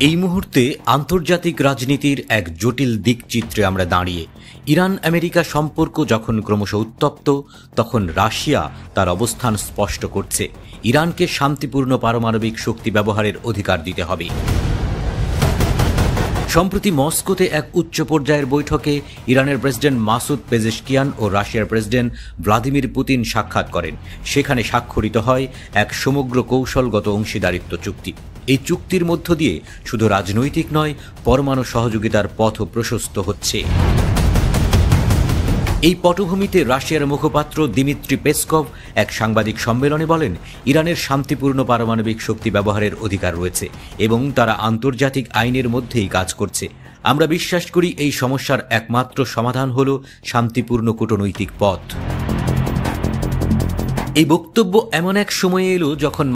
এই মুহূর্তে আন্তর্জাতিক রাজনীতির এক জটিল দিকচিত্রে আমরা দাঁড়িয়ে। ইরান আমেরিকা সম্পর্ক যখন ক্রমশ উত্তপ্ত, তখন রাশিয়া তার অবস্থান স্পষ্ট করছে। ইরানকে শান্তিপূর্ণ পারমাণবিক শক্তি ব্যবহারের অধিকার দিতে হবে। সম্প্রতি মস্কোতে এক উচ্চ পর্যায়ের বৈঠকে ইরানের প্রেসিডেন্ট মাসুদ পেজেশকিয়ান ও রাশিয়ার প্রেসিডেন্ট ভ্লাদিমির পুতিন সাক্ষাৎ করেন। সেখানে স্বাক্ষরিত হয় এক সমগ্র কৌশলগত অংশীদারিত্ব চুক্তি। এই চুক্তির মধ্য দিয়ে শুধু রাজনৈতিক নয়, পরমাণু সহযোগিতার পথও প্রশস্ত হচ্ছে। এই পটভূমিতে রাশিয়ার মুখপাত্র দিমিত্রি পেসকভ এক সাংবাদিক সম্মেলনে বলেন, ইরানের শান্তিপূর্ণ পারমাণবিক শক্তি ব্যবহারের অধিকার রয়েছে এবং তারা আন্তর্জাতিক আইনের মধ্যেই কাজ করছে। আমরা বিশ্বাস করি এই সমস্যার একমাত্র সমাধান হল শান্তিপূর্ণ কূটনৈতিক পথ। এই বক্তব্য এমন এক সময়ে এলো যখন